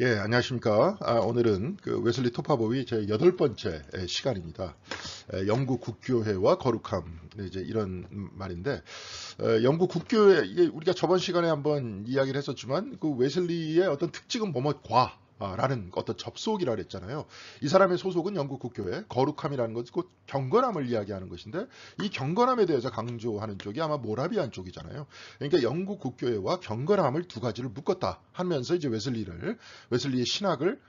예, 안녕하십니까. 오늘은 그 웨슬리 토파보의 제 8번째 시간입니다. 영국 국교회와 거룩함, 이제 이런 말인데, 영국 국교회, 이게 우리가 저번 시간에 한번 이야기를 했었지만, 그 웨슬리의 어떤 특징은 뭐뭐 라는 어떤 접속이라 그랬잖아요. 이 사람의 소속은 영국 국교회, 거룩함이라는 것은 곧 경건함을 이야기하는 것인데, 이 경건함에 대해서 강조하는 쪽이 아마 모라비안 쪽이잖아요. 그러니까 영국 국교회와 경건함을 두 가지를 묶었다 하면서 이제 웨슬리의 신학을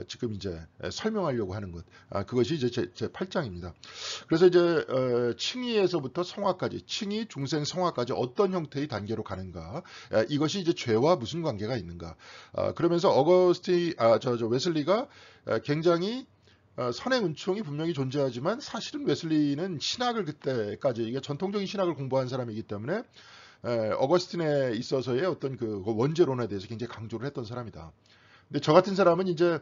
지금 이제 설명하려고 하는 것, 그것이 이제 제 8장입니다. 그래서 이제 칭의에서부터 성화까지, 칭의, 중생, 성화까지 어떤 형태의 단계로 가는가, 이것이 이제 죄와 무슨 관계가 있는가. 그러면서 웨슬리가 굉장히 선의 은총이 분명히 존재하지만 사실은 웨슬리는 신학을 그때까지 이게 전통적인 신학을 공부한 사람이기 때문에 어거스틴에 있어서의 어떤 그 원죄론에 대해서 굉장히 강조를 했던 사람이다. 근데 저 같은 사람은 이제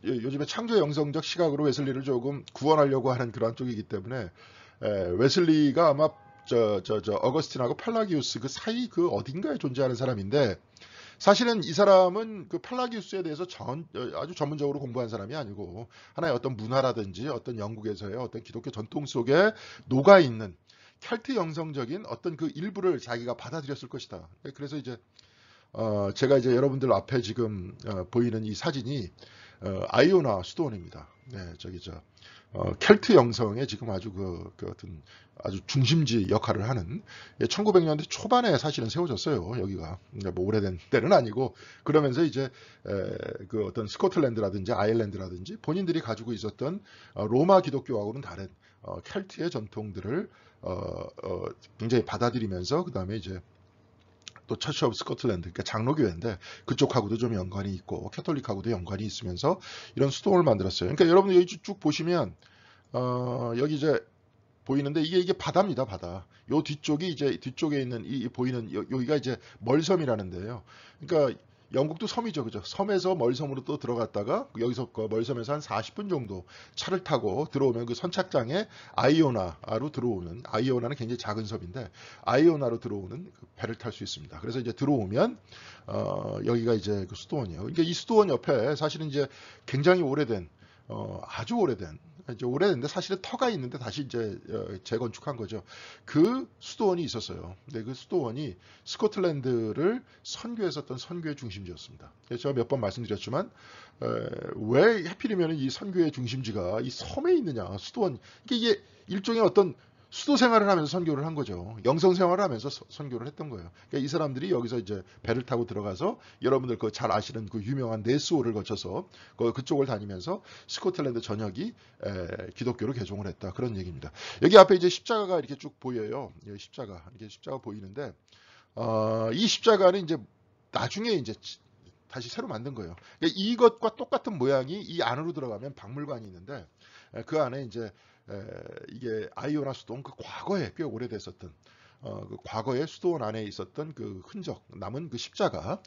요즘에 창조 영성적 시각으로 웨슬리를 조금 구원하려고 하는 그런 쪽이기 때문에 웨슬리가 아마 어거스틴하고 팔라기우스 그 사이 그 어딘가에 존재하는 사람인데 사실은 이 사람은 그 팔라기우스에 대해서 아주 전문적으로 공부한 사람이 아니고 하나의 어떤 문화라든지 어떤 영국에서의 어떤 기독교 전통 속에 녹아 있는 켈트 영성적인 어떤 그 일부를 자기가 받아들였을 것이다. 그래서 이제 제가 이제 여러분들 앞에 지금 보이는 이 사진이 아이오나 수도원입니다. 네, 켈트 영성의 지금 아주 그 어떤 아주 중심지 역할을 하는 1900년대 초반에 사실은 세워졌어요. 여기가 뭐 오래된 때는 아니고 그러면서 이제 그 어떤 스코틀랜드라든지 아일랜드라든지 본인들이 가지고 있었던 로마 기독교하고는 다른 켈트의 전통들을 굉장히 받아들이면서 그 다음에 이제 또 처치 오브 스코틀랜드, 그러니까 장로교회인데 그쪽하고도 좀 연관이 있고 캐톨릭하고도 연관이 있으면서 이런 수도원을 만들었어요. 그러니까 여러분들 여기 쭉 보시면 여기 이제 보이는데 이게 바다입니다, 바다. 요 뒤쪽에 있는 이 보이는 여기가 이제 멀섬이라는 데예요. 그러니까 영국도 섬이죠, 그죠? 섬에서 멀섬으로 또 들어갔다가 여기서 그 멀섬에서 한 40분 정도 차를 타고 들어오면 그 선착장에 아이오나로 들어오는 아이오나는 굉장히 작은 섬인데 아이오나로 들어오는 그 배를 탈 수 있습니다. 그래서 이제 들어오면 여기가 이제 그 수도원이에요. 그러니까 이 수도원 옆에 사실은 이제 굉장히 오래된 아주 오래된 이제 오래됐는데 사실은 터가 있는데 다시 이제 재건축한 거죠. 그 수도원이 있었어요. 근데 그 수도원이 스코틀랜드를 선교했었던 선교의 중심지였습니다. 그래서 제가 몇 번 말씀드렸지만 왜 하필이면 이 선교의 중심지가 이 섬에 있느냐 수도원 이게 일종의 어떤 수도 생활을 하면서 선교를 한 거죠. 영성 생활을 하면서 선교를 했던 거예요. 그러니까 이 사람들이 여기서 이제 배를 타고 들어가서 여러분들 그 잘 아시는 그 유명한 네스호를 거쳐서 그쪽을 다니면서 스코틀랜드 전역이 기독교로 개종을 했다. 그런 얘기입니다. 여기 앞에 이제 십자가가 이렇게 쭉 보여요. 이렇게 십자가 보이는데 이 십자가는 이제 나중에 이제 다시 새로 만든 거예요. 그러니까 이것과 똑같은 모양이 이 안으로 들어가면 박물관이 있는데 그 안에 이제 이게 아이오나 수도원 그 과거에 꽤 오래됐었던 그 과거의 수도원 안에 있었던 그 흔적 남은 그 십자가가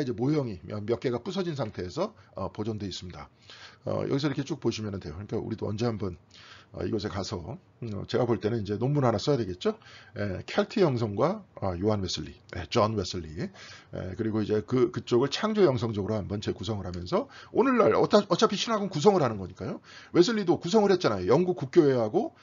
이제 모형이 몇 개가 부서진 상태에서 보존되어 있습니다. 여기서 이렇게 쭉 보시면 돼요. 그러니까 우리도 언제 한번 이곳에 가서 제가 볼 때는 이제 논문 하나 써야 되겠죠. 켈트 영성과 요한 웨슬리, 존 웨슬리, 그리고 이제 그쪽을 창조 영성적으로 한번 재구성을 하면서 오늘날 어차피 신학은 구성을 하는 거니까요. 웨슬리도 구성을 했잖아요. 영국 국교회하고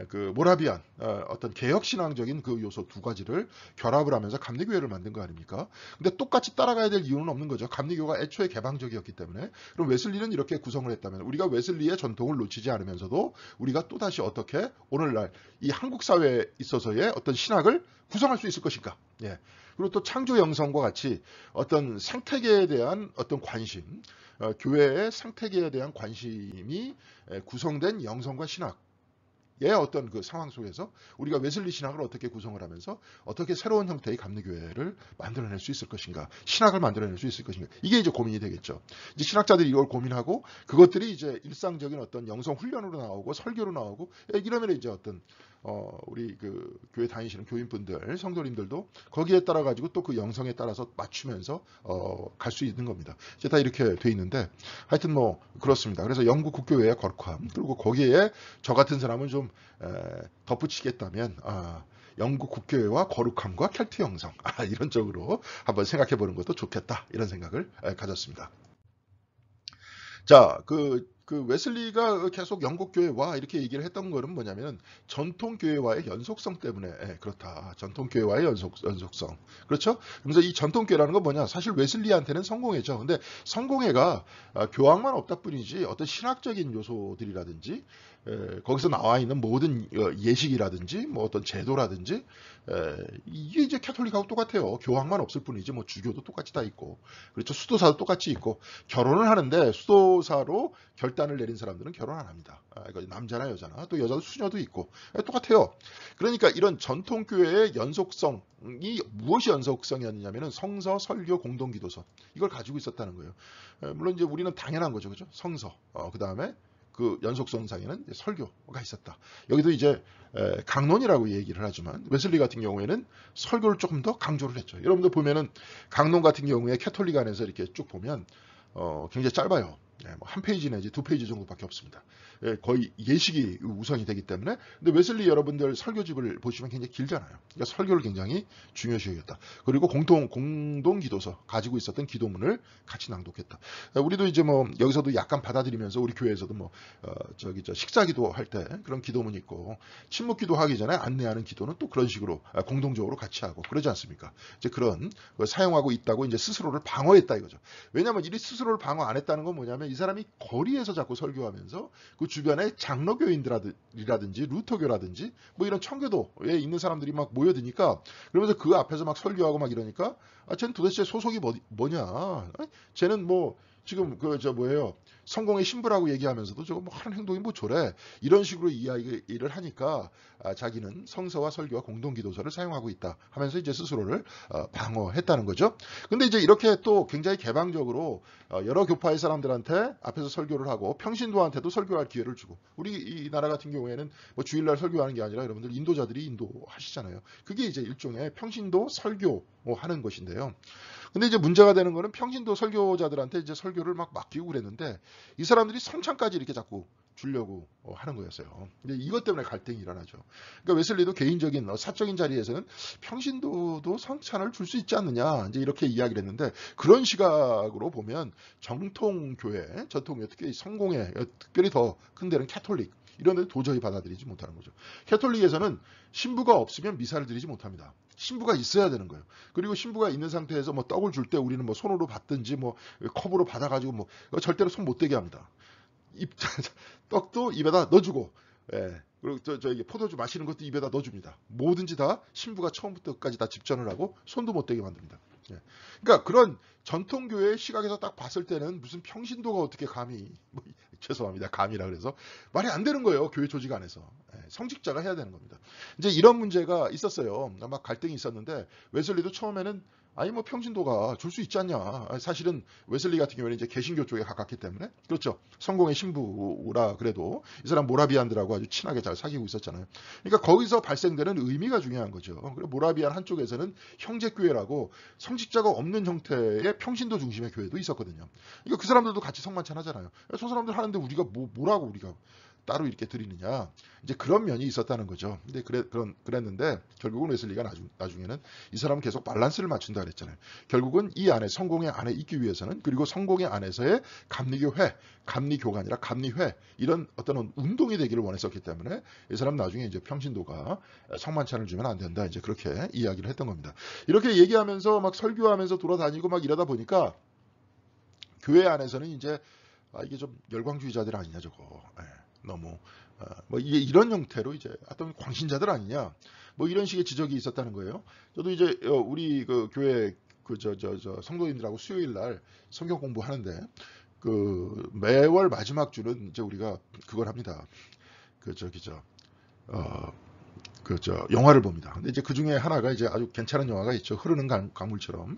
그 모라비안 어떤 개혁 신앙적인 그 요소 두 가지를 결합을 하면서 감리교회를 만든 거 아닙니까? 근데 똑같이 따라가야 될 이유는 없는 거죠. 감리교가 애초에 개방적이었기 때문에. 그럼 웨슬리는 이렇게 구성을 했다면 우리가 웨슬리의 전통을 놓치지 않으면서도 우리가 또다시 어떻게 오늘날 이 한국 사회에 있어서의 어떤 신학을 구성할 수 있을 것인가. 예. 그리고 또 창조 영성과 같이 어떤 생태계에 대한 어떤 관심, 교회의 생태계에 대한 관심이 구성된 영성과 신학 의 어떤 그 상황 속에서 우리가 웨슬리 신학을 어떻게 구성을 하면서 어떻게 새로운 형태의 감리교회를 만들어낼 수 있을 것인가, 신학을 만들어낼 수 있을 것인가, 이게 이제 고민이 되겠죠. 이제 신학자들이 이걸 고민하고 그것들이 이제 일상적인 어떤 영성 훈련으로 나오고 설교로 나오고 이러면 이제 어떤 우리 그 교회 다니시는 교인분들, 성도님들도 거기에 따라 가지고 또 그 영성에 따라서 맞추면서 갈 수 있는 겁니다. 이제 다 이렇게 돼 있는데 하여튼 뭐 그렇습니다. 그래서 영국 국교회의 거룩함 그리고 거기에 저 같은 사람은 좀 덧붙이겠다면 영국 국교회와 거룩함과 켈트 형성, 이런 쪽으로 한번 생각해 보는 것도 좋겠다, 이런 생각을 가졌습니다. 자, 그 웨슬리가 계속 영국 교회와 이렇게 얘기를 했던 거는 뭐냐면 전통 교회와의 연속성 때문에 그렇다. 전통 교회와의 연속성. 그렇죠? 그래서 이 전통 교회라는 건 뭐냐? 사실 웨슬리한테는 성공회죠. 근데 성공회가 교황만 없다 뿐이지 어떤 신학적인 요소들이라든지 거기서 나와 있는 모든 예식이라든지 뭐 어떤 제도라든지 이게 이제 캐톨릭하고 똑같아요. 교황만 없을 뿐이지 뭐 주교도 똑같이 다 있고, 그렇죠? 수도사도 똑같이 있고, 결혼을 하는데 수도사로 결단을 내린 사람들은 결혼 안 합니다. 남자나 여자나 또 여자도 수녀도 있고 똑같아요. 그러니까 이런 전통교회의 연속성이 무엇이 연속성이었냐면은 성서, 설교, 공동기도서, 이걸 가지고 있었다는 거예요. 물론 이제 우리는 당연한 거죠, 그죠? 성서, 그 다음에 그 연속성상에는 설교가 있었다. 여기도 이제 강론이라고 얘기를 하지만 웨슬리 같은 경우에는 설교를 조금 더 강조를 했죠. 여러분들 보면은 강론 같은 경우에 캐톨릭 안에서 이렇게 쭉 보면 굉장히 짧아요. 한 페이지 내지 두 페이지 정도밖에 없습니다. 거의 예식이 우선이 되기 때문에. 근데 웨슬리 여러분들 설교집을 보시면 굉장히 길잖아요. 그러니까 설교를 굉장히 중요시 여겼다. 그리고 공동 기도서, 가지고 있었던 기도문을 같이 낭독했다. 우리도 이제 뭐 여기서도 약간 받아들이면서 우리 교회에서도 뭐 식사 기도할 때 그런 기도문이 있고, 침묵 기도하기 전에 안내하는 기도는 또 그런 식으로 공동적으로 같이 하고 그러지 않습니까? 이제 그런 걸 사용하고 있다고 이제 스스로를 방어했다 이거죠. 왜냐하면 이 스스로를 방어 안 했다는 건 뭐냐면 이 사람이 거리에서 자꾸 설교하면서 그 주변에 장로교인들이라든지 루터교라든지 뭐 이런 청교도에 있는 사람들이 막 모여드니까, 그러면서 그 앞에서 막 설교하고 막 이러니까 쟤는 도대체 소속이 뭐냐? 쟤는 뭐 지금 뭐예요? 성공의 신부라고 얘기하면서도 저거 뭐 하는 행동이 뭐 저래? 이런 식으로 이야기를 하니까 자기는 성서와 설교와 공동기도서를 사용하고 있다 하면서 이제 스스로를 방어했다는 거죠. 근데 이제 이렇게 또 굉장히 개방적으로 여러 교파의 사람들한테 앞에서 설교를 하고 평신도한테도 설교할 기회를 주고, 우리 이 나라 같은 경우에는 뭐 주일날 설교하는 게 아니라 여러분들 인도자들이 인도하시잖아요. 그게 이제 일종의 평신도 설교 하는 것인데요. 근데 이제 문제가 되는 거는 평신도 설교자들한테 이제 설교를 막 맡기고 그랬는데 이 사람들이 성찬까지 이렇게 자꾸 주려고 하는 거였어요. 근데 이것 때문에 갈등이 일어나죠. 그러니까 웨슬리도 개인적인 사적인 자리에서는 평신도도 성찬을 줄 수 있지 않느냐 이제 이렇게 이야기를 했는데, 그런 시각으로 보면 정통교회, 전통교회, 특히 성공회, 특별히 더 큰 데는 캐톨릭, 이런 데는 도저히 받아들이지 못하는 거죠. 캐톨릭에서는 신부가 없으면 미사를 드리지 못합니다. 신부가 있어야 되는 거예요. 그리고 신부가 있는 상태에서 뭐 떡을 줄 때 우리는 뭐 손으로 받든지 뭐 컵으로 받아가지고 뭐 절대로 손 못 대게 합니다. 떡도 입에다 넣어주고, 그리고 이게 포도주 마시는 것도 입에다 넣어줍니다. 뭐든지 다 신부가 처음부터 끝까지 다 집전을 하고 손도 못 대게 만듭니다. 그러니까 그런 전통교회의 시각에서 딱 봤을 때는 무슨 평신도가 어떻게 감히, 죄송합니다, 감이라 그래서 말이 안 되는 거예요. 교회 조직 안에서 성직자가 해야 되는 겁니다. 이제 이런 문제가 있었어요. 막 갈등이 있었는데 웨슬리도 처음에는 아니 뭐 평신도가 줄 수 있지 않냐. 사실은 웨슬리 같은 경우에는 이제 개신교 쪽에 가깝기 때문에, 그렇죠. 성공의 신부라 그래도 이 사람 모라비안들하고 아주 친하게 잘 사귀고 있었잖아요. 그러니까 거기서 발생되는 의미가 중요한 거죠. 그리고 모라비안 한쪽에서는 형제교회라고 성직자가 없는 형태의 평신도 중심의 교회도 있었거든요. 그러니까 그 사람들도 같이 성만찬 하잖아요. 저 사람들 하는데 우리가 뭐라고 우리가 따로 이렇게 드리느냐, 이제 그런 면이 있었다는 거죠. 근데 그랬는데 결국은 웨슬리가 나중에는 이 사람은 계속 밸런스를 맞춘다 그랬잖아요. 결국은 이 안에, 성공의 안에 있기 위해서는, 그리고 성공의 안에서의 감리교회, 감리교가 아니라 감리회, 이런 어떤 운동이 되기를 원했었기 때문에 이 사람 나중에 이제 평신도가 성만찬을 주면 안 된다, 이제 그렇게 이야기를 했던 겁니다. 이렇게 얘기하면서 막 설교하면서 돌아다니고 막 이러다 보니까 교회 안에서는 이제 이게 좀 열광주의자들 아니냐 저거. 너무 뭐 이런 형태로 이제 어떤 광신자들 아니냐, 뭐 이런 식의 지적이 있었다는 거예요. 저도 이제 우리 그 교회 성도님들하고 수요일 날 성경 공부하는데 그 매월 마지막 주는 이제 우리가 그걸 합니다. 영화를 봅니다. 근데 이제 그 중에 하나가 이제 아주 괜찮은 영화가 있죠. 흐르는 강물처럼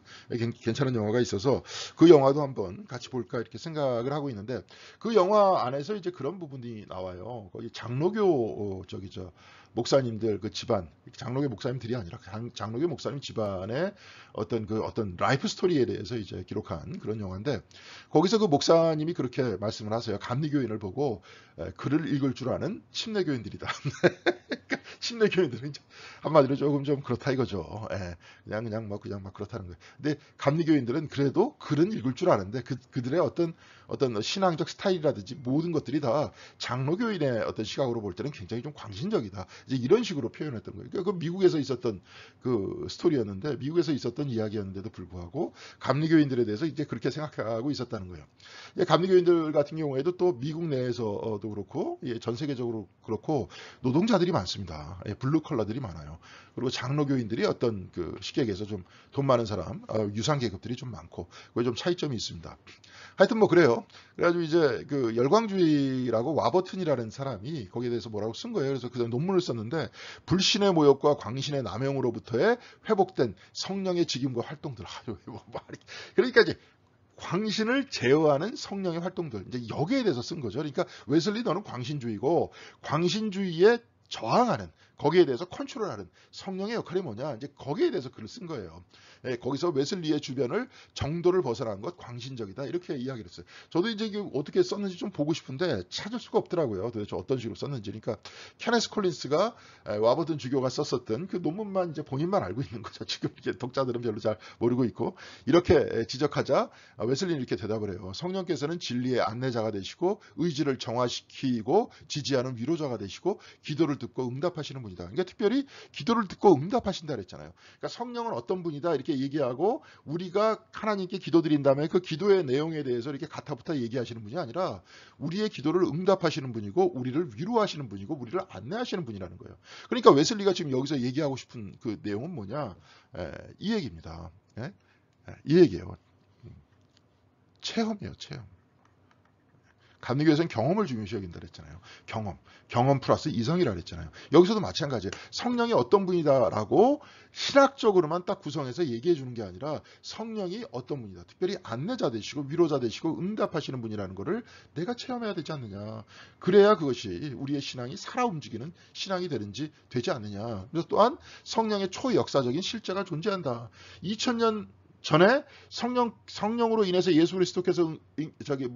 괜찮은 영화가 있어서 그 영화도 한번 같이 볼까 이렇게 생각을 하고 있는데, 그 영화 안에서 이제 그런 부분이 나와요. 거기 장로교 목사님들 그 집안, 장로교 목사님들이 아니라 장로교 목사님 집안의 어떤 라이프 스토리에 대해서 이제 기록한 그런 영화인데, 거기서 그 목사님이 그렇게 말씀을 하세요. 감리교인을 보고 글을 읽을 줄 아는 침례교인들이다. 침례교인들은 이제 한마디로 조금 좀 그렇다 이거죠. 예, 그냥 막 그렇다는 거예요. 근데 감리교인들은 그래도 글은 읽을 줄 아는데 그들의 어떤 신앙적 스타일이라든지 모든 것들이 다 장로교인의 어떤 시각으로 볼 때는 굉장히 좀 광신적이다. 이제 이런 식으로 표현했던 거예요. 그러니까 그 미국에서 있었던 그 스토리였는데, 미국에서 있었던 이야기였는데도 불구하고 감리교인들에 대해서 이제 그렇게 생각하고 있었다는 거예요. 감리교인들 같은 경우에도 또 미국 내에서도 그렇고 전 세계적으로 그렇고 노동자들이 많습니다. 블루 컬러들이 많아요. 그리고 장로교인들이 어떤 그 시객에서 좀 돈 많은 사람, 유상 계급들이 좀 많고, 그게 좀 차이점이 있습니다. 하여튼 뭐 그래요. 그래가지고 이제 그 열광주의라고 와버튼이라는 사람이 거기에 대해서 뭐라고 쓴 거예요. 그래서 그 논문을 썼는데, 불신의 모욕과 광신의 남용으로부터의 회복된 성령의 직임과 활동들. 그러니까 이제 광신을 제어하는 성령의 활동들, 이제 여기에 대해서 쓴 거죠. 그러니까 웨슬리 너는 광신주의고, 광신주의에 저항하는, 거기에 대해서 컨트롤하는 성령의 역할이 뭐냐, 이제 거기에 대해서 글을 쓴 거예요. 거기서 웨슬리의 주변을 정도를 벗어난 것, 광신적이다, 이렇게 이야기를 했어요. 저도 이제 이게 어떻게 썼는지 좀 보고 싶은데 찾을 수가 없더라고요. 도대체 어떤 식으로 썼는지. 그러니까 케네스 콜린스가 와버튼 주교가 썼었던 그 논문만 이제 본인만 알고 있는 거죠. 지금 이게 독자들은 별로 잘 모르고 있고, 이렇게 지적하자 웨슬리는 이렇게 대답을 해요. 성령께서는 진리의 안내자가 되시고, 의지를 정화시키고 지지하는 위로자가 되시고, 기도를 듣고 응답하시는 분이다. 그러니까 특별히 기도를 듣고 응답하신다 그랬잖아요. 그러니까 성령은 어떤 분이다 이렇게 얘기하고, 우리가 하나님께 기도드린 다음에 그 기도의 내용에 대해서 이렇게 가타부타 얘기하시는 분이 아니라 우리의 기도를 응답하시는 분이고, 우리를 위로하시는 분이고, 우리를 안내하시는 분이라는 거예요. 그러니까 웨슬리가 지금 여기서 얘기하고 싶은 그 내용은 뭐냐, 이 얘기입니다. 이 얘기예요. 체험이에요, 체험. 감리교에서는 경험을 중요시 여긴다 그랬잖아요. 경험 플러스 이성이라 그랬잖아요. 여기서도 마찬가지예요. 성령이 어떤 분이다라고 신학적으로만 딱 구성해서 얘기해 주는 게 아니라, 성령이 어떤 분이다, 특별히 안내자 되시고 위로자 되시고 응답하시는 분이라는 거를 내가 체험해야 되지 않느냐. 그래야 그것이 우리의 신앙이 살아 움직이는 신앙이 되지 않느냐. 그래서 또한 성령의 초역사적인 실제가 존재한다. 2000년 전에 성령으로 인해서 예수 그리스도께서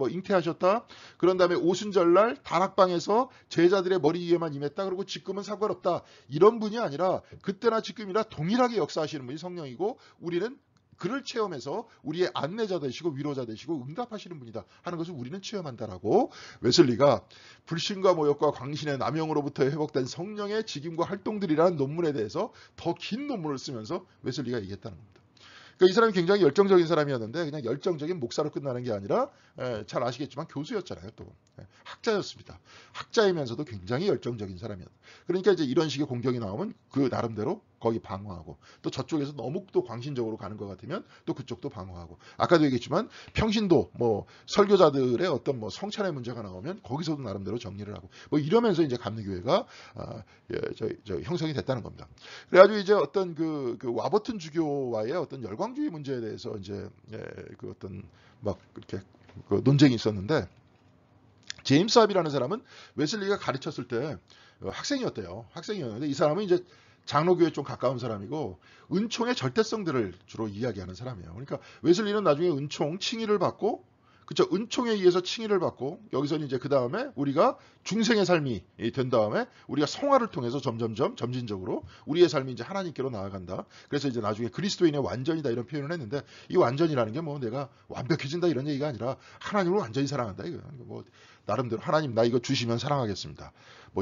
잉태하셨다. 그런 다음에 오순절날 다락방에서 제자들의 머리 위에만 임했다. 그리고 지금은 상관없다. 이런 분이 아니라 그때나 지금이나 동일하게 역사하시는 분이 성령이고, 우리는 그를 체험해서 우리의 안내자 되시고 위로자 되시고 응답하시는 분이다 하는 것을 우리는 체험한다라고 웨슬리가 불신과 모욕과 광신의 남용으로부터 회복된 성령의 직임과 활동들이라는 논문에 대해서 더 긴 논문을 쓰면서 웨슬리가 얘기했다는 겁니다. 그러니까 이 사람이 굉장히 열정적인 사람이었는데, 그냥 열정적인 목사로 끝나는 게 아니라 잘 아시겠지만 교수였잖아요. 또 학자였습니다. 학자이면서도 굉장히 열정적인 사람이었다. 그러니까 이제 이런 식의 공격이 나오면 그 나름대로 거기 방어하고, 또 저쪽에서 너무 또 광신적으로 가는 것 같으면 또 그쪽도 방어하고, 아까도 얘기했지만 평신도 설교자들의 어떤 성찬의 문제가 나오면 거기서도 나름대로 정리를 하고, 이러면서 이제 감리교회가 형성이 됐다는 겁니다. 그래가지고 이제 어떤 그 와버튼 주교와의 어떤 열광주의 문제에 대해서 이제 그 어떤 이렇게 그 논쟁이 있었는데, 제임스 합이라는 사람은 웨슬리가 가르쳤을 때 학생이었대요. 학생이었는데 이 사람은 이제 장로교에 좀 가까운 사람이고, 은총의 절대성들을 주로 이야기하는 사람이에요. 그러니까 웨슬리는 나중에 은총 칭의를 받고, 그쵸, 은총에 의해서 칭의를 받고, 여기서는 이제 그 다음에 우리가 중생의 삶이 된 다음에 우리가 성화를 통해서 점진적으로 우리의 삶이 이제 하나님께로 나아간다. 그래서 이제 나중에 그리스도인의 완전이다 이런 표현을 했는데, 이 완전이라는 게 내가 완벽해진다 이런 얘기가 아니라 하나님을 완전히 사랑한다 이거. 나름대로 하나님 나 이거 주시면 사랑하겠습니다.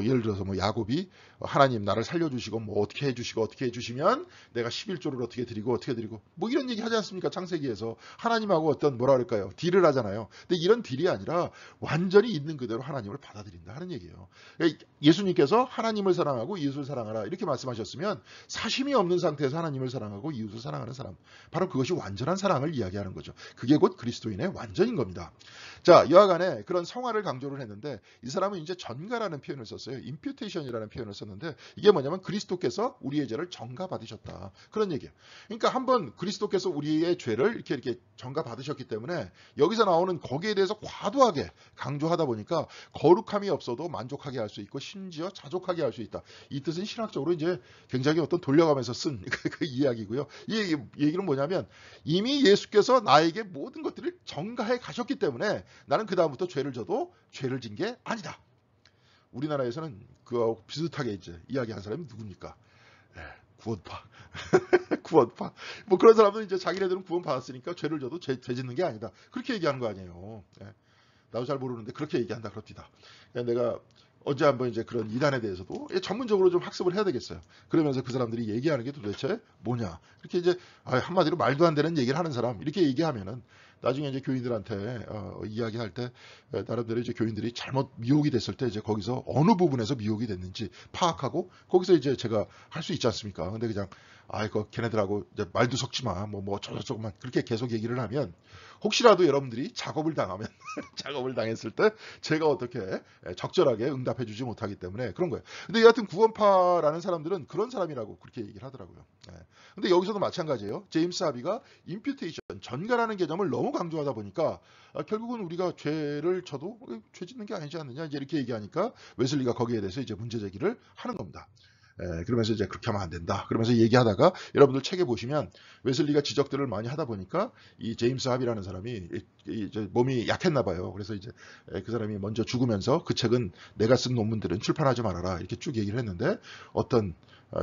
예를 들어서 야곱이 하나님 나를 살려주시고 어떻게 해주시면 내가 11조를 어떻게 드리고 이런 얘기 하지 않습니까? 창세기에서 하나님하고 어떤 그럴까요? 딜을 하잖아요. 근데 이런 딜이 아니라 완전히 있는 그대로 하나님을 받아들인다 하는 얘기예요. 예수님께서 하나님을 사랑하고 이웃을 사랑하라 이렇게 말씀하셨으면, 사심이 없는 상태에서 하나님을 사랑하고 이웃을 사랑하는 사람, 바로 그것이 완전한 사랑을 이야기하는 거죠. 그게 곧 그리스도인의 완전인 겁니다. 자, 여하간에 그런 성화를 강조를 했는데, 이 사람은 이제 전가라는 표현을 썼어요. 임퓨테이션이라는 표현을 썼는데, 이게 뭐냐면 그리스도께서 우리의 죄를 전가 받으셨다 그런 얘기예요. 그러니까 한번 그리스도께서 우리의 죄를 이렇게 전가 받으셨기 때문에 여기서 나오는 나오는 거기에 대해서 과도하게 강조하다 보니까 거룩함이 없어도 만족하게 할 수 있고 심지어 자족하게 할 수 있다. 이 뜻은 신학적으로 이제 굉장히 어떤 돌려가면서 쓴 그 이야기고요. 이 얘기는 뭐냐면 이미 예수께서 나에게 모든 것들을 전가해 가셨기 때문에 나는 그 다음부터 죄를 져도 죄를 진 게 아니다. 우리나라에서는 그하고 비슷하게 이제 이야기한 사람이 누굽니까? 예, 구원파. 구원파. 뭐 그런 사람들은 이제 자기네들은 구원 받았으니까 죄를 져도 죄 짓는 게 아니다. 그렇게 얘기하는 거 아니에요. 예. 나도 잘 모르는데 그렇게 얘기한다 그럽니다. 내가 언제 한번 이제 그런 이단에 대해서도 전문적으로 좀 학습을 해야 되겠어요. 그러면서 그 사람들이 얘기하는 게 도대체 뭐냐. 이렇게 이제 한마디로 말도 안 되는 얘기를 하는 사람 이렇게 얘기하면은 나중에 이제 교인들한테 이야기할 때 나름대로 이제 교인들이 잘못 미혹이 됐을 때 이제 거기서 어느 부분에서 미혹이 됐는지 파악하고 거기서 이제 제가 할 수 있지 않습니까? 근데 그냥 그 걔네들하고 이제 말도 섞지 마. 뭐 저저저만 그렇게 계속 얘기를 하면 혹시라도 여러분들이 작업을 당하면 작업을 당했을 때 제가 어떻게 적절하게 응답해 주지 못하기 때문에 그런 거예요. 근데 여하튼 구원파라는 사람들은 그런 사람이라고 그렇게 얘기를 하더라고요. 근데 여기서도 마찬가지예요. 제임스 하비가 임퓨테이션, 전가라는 개념을 너무 강조하다 보니까 결국은 우리가 죄를 져도 죄 짓는 게 아니지 않느냐 이제 이렇게 얘기하니까 웨슬리가 거기에 대해서 이제 문제 제기를 하는 겁니다. 그러면서 이제 그렇게 하면 안 된다. 그러면서 얘기하다가 여러분들 책에 보시면 웨슬리가 지적들을 많이 하다 보니까 이 제임스 합이라는 사람이 이제 몸이 약했나 봐요. 그래서 이제 그 사람이 먼저 죽으면서 그 책은 내가 쓴 논문들은 출판하지 말아라 이렇게 쭉 얘기를 했는데 어떤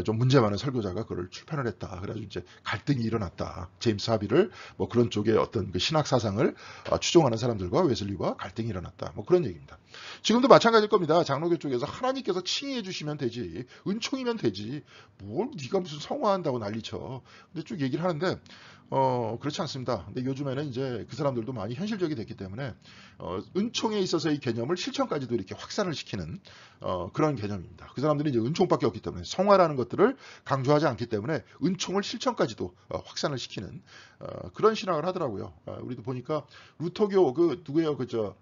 좀 문제 많은 설교자가 그걸 출판을 했다. 그래가지고 이제 갈등이 일어났다. 제임스 하비를 뭐 그런 쪽의 어떤 그 신학 사상을 추종하는 사람들과 웨슬리와 갈등이 일어났다. 뭐 그런 얘기입니다. 지금도 마찬가지일 겁니다. 장로교 쪽에서 하나님께서 칭의해 주시면 되지, 은총이면 되지, 뭘 네가 무슨 성화한다고 난리쳐. 근데 쭉 얘기를 하는데 그렇지 않습니다. 근데 요즘에는 이제 그 사람들도 많이 현실적이 됐기 때문에 은총에 있어서의 개념을 실천까지도 이렇게 확산을 시키는 그런 개념입니다. 그 사람들이 이제 은총밖에 없기 때문에 성화라는 것들을 강조하지 않기 때문에 은총을 실천까지도 확산을 시키는 그런 신학을 하더라고요. 우리도 보니까 루터교 그 누구예요? 그저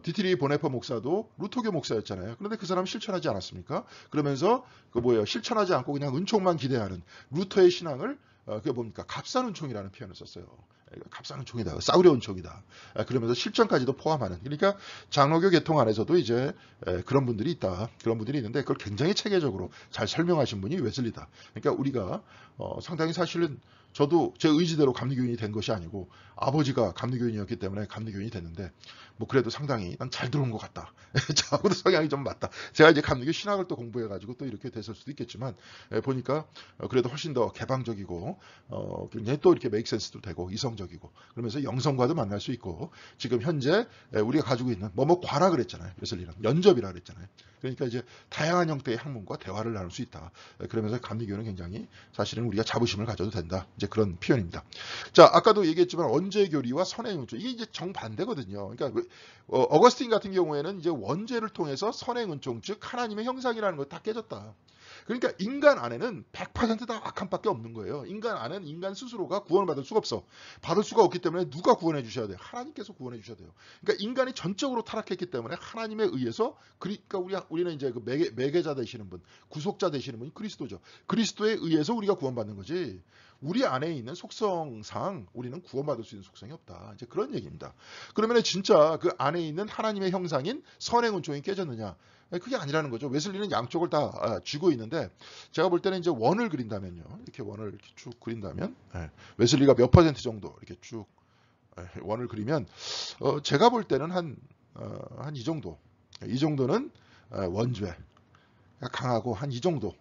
디트리 보네퍼 목사도 루터교 목사였잖아요. 그런데 그 사람 실천하지 않았습니까? 그러면서 그 뭐예요? 실천하지 않고 그냥 은총만 기대하는 루터의 신앙을 그게 뭡니까? 값싼 은총이라는 표현을 썼어요. 값싼 은총이다. 싸구려 은총이다. 그러면서 실천까지도 포함하는. 그러니까 장로교 계통 안에서도 이제 그런 분들이 있다. 그런 분들이 있는데 그걸 굉장히 체계적으로 잘 설명하신 분이 웨슬리다. 그러니까 우리가 상당히 사실은 저도 제 의지대로 감리교인이 된 것이 아니고 아버지가 감리교인이었기 때문에 감리교인이 됐는데 뭐 그래도 상당히 난 잘 들어온 것 같다. 저하고도 성향이 좀 맞다. 제가 이제 감리교 신학을 또 공부해가지고 또 이렇게 됐을 수도 있겠지만 보니까 그래도 훨씬 더 개방적이고 굉장히 또 이렇게 메이크 센스도 되고 이성적이고 그러면서 영성과도 만날 수 있고 지금 현재 우리가 가지고 있는 뭐뭐 과라 그랬잖아요. 웨슬리는 연접이라 그랬잖아요. 그러니까 이제 다양한 형태의 학문과 대화를 나눌 수 있다. 그러면서 감리교는 굉장히 사실은 우리가 자부심을 가져도 된다. 이제 그런 표현입니다. 자, 아까도 얘기했지만 원죄 교리와 선행 은총 이게 이제 정반대거든요. 그러니까 어거스틴 같은 경우에는 이제 원죄를 통해서 선행 은총 즉 하나님의 형상이라는 거 다 깨졌다. 그러니까 인간 안에는 100% 다 악한 밖에 없는 거예요. 인간 안에는 인간 스스로가 구원을 받을 수가 없어. 받을 수가 없기 때문에 누가 구원해 주셔야 돼요? 하나님께서 구원해 주셔야 돼요. 그러니까 인간이 전적으로 타락했기 때문에 하나님에 의해서 그러니까 우리는 이제 그 매개자 되시는 분, 구속자 되시는 분이 그리스도죠. 그리스도에 의해서 우리가 구원받는 거지. 우리 안에 있는 속성상 우리는 구원받을 수 있는 속성이 없다. 이제 그런 얘기입니다. 그러면 진짜 그 안에 있는 하나님의 형상인 선행 은총이 깨졌느냐? 그게 아니라는 거죠. 웨슬리는 양쪽을 다 쥐고 있는데 제가 볼 때는 이제 원을 그린다면요. 이렇게 원을 이렇게 쭉 그린다면 웨슬리가 몇 퍼센트 정도 이렇게 쭉 원을 그리면 제가 볼 때는 한 이 정도. 이 정도는 원죄 강하고 한 이 정도.